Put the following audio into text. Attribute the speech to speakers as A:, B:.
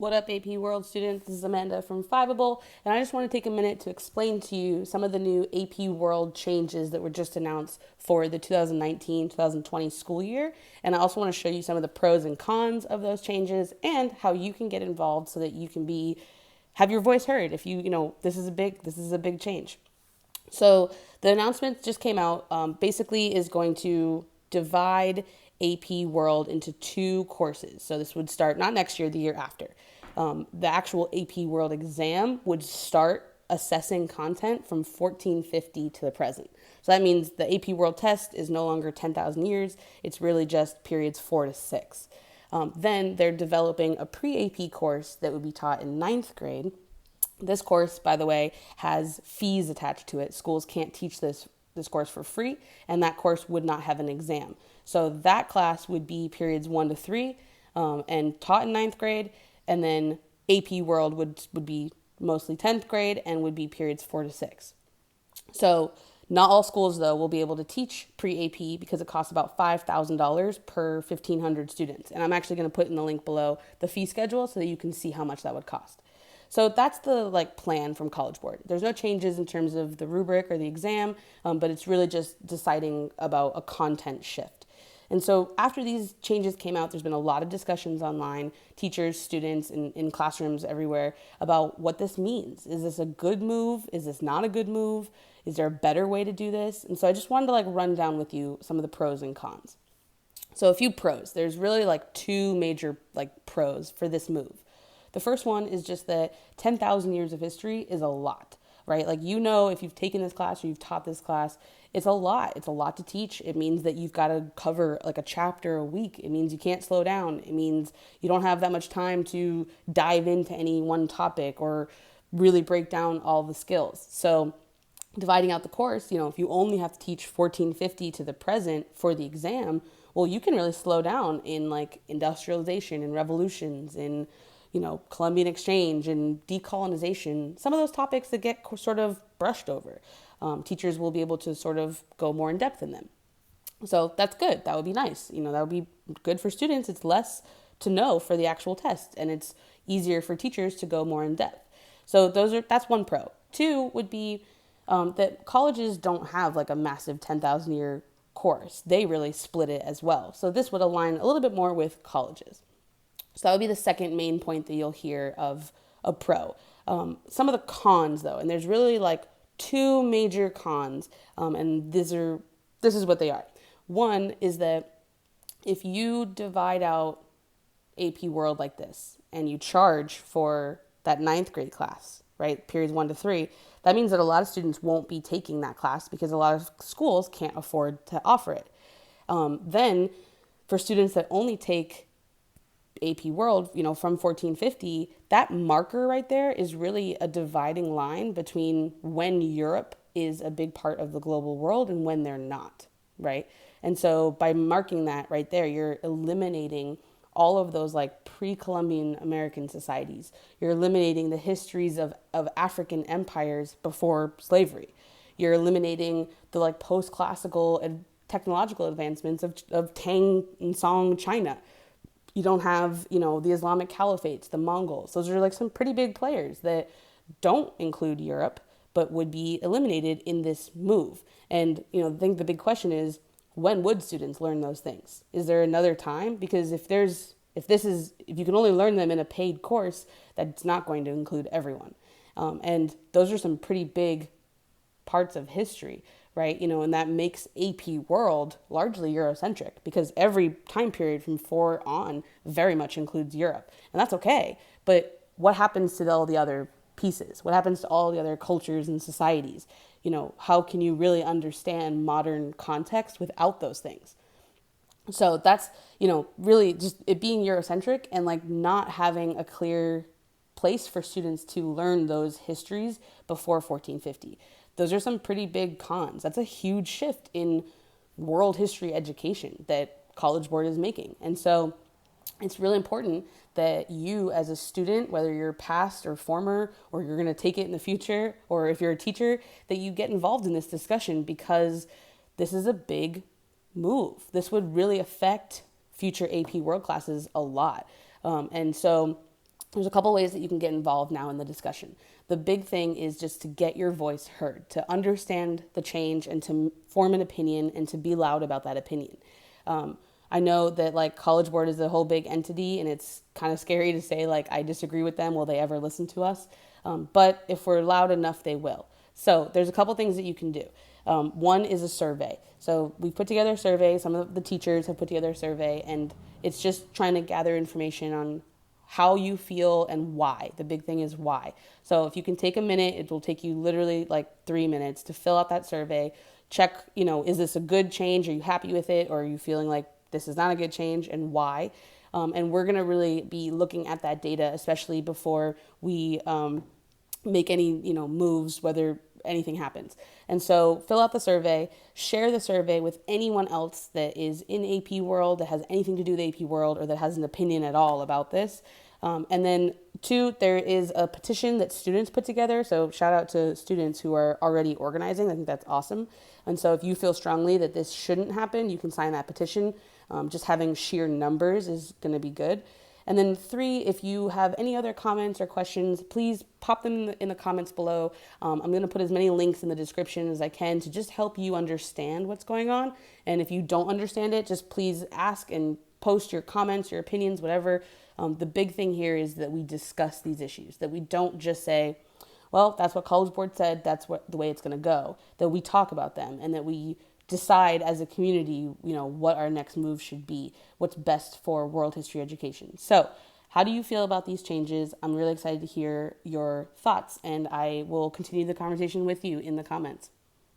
A: What up, AP World students? This is Amanda from Fiveable, and I just want to take a minute to explain to you some of the new AP World changes that were just announced for the 2019-2020 school year. And I also want to show you some of the pros and cons of those changes and how you can get involved so that you can have your voice heard if this is a big change. So the announcement just came out, basically is going to divide AP World into two courses. So this would start not next year, the year after. The actual AP World exam would start assessing content from 1450 to the present. So that means the AP World test is no longer 10,000 years. It's really just periods 4 to 6. Then they're developing a pre-AP course that would be taught in ninth grade. This course, by the way, has fees attached to it. Schools can't teach this course for free, and that course would not have an exam. So that class would be periods 1 to 3 and taught in ninth grade, and then AP World would be mostly 10th grade and would be periods 4 to 6. So not all schools, though, will be able to teach pre-AP because it costs about $5,000 per 1,500 students. And I'm actually going to put in the link below the fee schedule so that you can see how much that would cost. So that's the plan from College Board. There's no changes in terms of the rubric or the exam, but it's really just deciding about a content shift. And so after these changes came out, there's been a lot of discussions online, teachers, students, in classrooms everywhere about what this means. Is this a good move? Is this not a good move? Is there a better way to do this? And so I just wanted to run down with you some of the pros and cons. So a few pros. There's really two major pros for this move. The first one is just that 10,000 years of history is a lot, right? If you've taken this class or you've taught this class, it's a lot. It's a lot to teach. It means that you've got to cover a chapter a week. It means you can't slow down. It means you don't have that much time to dive into any one topic or really break down all the skills. So dividing out the course, if you only have to teach 1450 to the present for the exam, well, you can really slow down in industrialization and revolutions and Columbian exchange and decolonization, some of those topics that get sort of brushed over. Teachers will be able to sort of go more in depth in them. So that's good. That would be nice. That would be good for students. It's less to know for the actual test, and it's easier for teachers to go more in depth. So that's one pro. Two would be that colleges don't have a massive 10,000 year course. They really split it as well. So this would align a little bit more with colleges. So that would be the second main point that you'll hear of a pro. Some of the cons, though, and there's really two major cons, and this is what they are. One is that if you divide out AP World like this and you charge for that ninth grade class, right, periods 1 to 3, that means that a lot of students won't be taking that class because a lot of schools can't afford to offer it. Then for students that only take AP World, from 1450, that marker right there is really a dividing line between when Europe is a big part of the global world and when they're not, right? And so by marking that right there, you're eliminating all of those pre-Columbian American societies. You're eliminating the histories of African empires before slavery. You're eliminating the post-classical and technological advancements of Tang and Song China. You don't have, the Islamic caliphates, the Mongols. Those are some pretty big players that don't include Europe, but would be eliminated in this move. And, I think the big question is, when would students learn those things? Is there another time? Because if you can only learn them in a paid course, that's not going to include everyone. And those are some pretty big parts of history, right? And that makes AP World largely Eurocentric because every time period from 4 on very much includes Europe. And that's okay. But what happens to all the other pieces? What happens to all the other cultures and societies? How can you really understand modern context without those things? So that's, really just it being Eurocentric and not having a clear place for students to learn those histories before 1450. Those are some pretty big cons. That's a huge shift in world history education that College Board is making. And so it's really important that you as a student, whether you're past or former, or you're going to take it in the future, or if you're a teacher, that you get involved in this discussion because this is a big move. This would really affect future AP World classes a lot. And so There's a couple ways that you can get involved now in the discussion. The big thing is just to get your voice heard, to understand the change and to form an opinion and to be loud about that opinion. I know that like College Board is a whole big entity and it's kind of scary to say like I disagree with them. Will they ever listen to us? But if we're loud enough, they will. So there's a couple things that you can do. One is a survey. So we've put together a survey. Some of the teachers have put together a survey, and it's just trying to gather information on how you feel and why. The big thing is why. So if you can take a minute, it will take you literally like 3 minutes to fill out that survey. Check, is this a good change? Are you happy with it? Or are you feeling like this is not a good change, and why? And we're going to really be looking at that data, especially before we make any, moves, whether anything happens. And so fill out the survey, share the survey with anyone else that is in AP world, that has anything to do with AP world, or that has an opinion at all about this. And then 2, there is a petition that students put together. So shout out to students who are already organizing. I think that's awesome. And so if you feel strongly that this shouldn't happen, you can sign that petition. Just having sheer numbers is going to be good. And then 3, if you have any other comments or questions, please pop them in the comments below. I'm going to put as many links in the description as I can to just help you understand what's going on. And if you don't understand it, just please ask and post your comments, your opinions, whatever. The big thing here is that we discuss these issues, that we don't just say, well, that's what College Board said, that's the way it's going to go, that we talk about them and that we decide as a community, what our next move should be, what's best for world history education. So how do you feel about these changes? I'm really excited to hear your thoughts, and I will continue the conversation with you in the comments.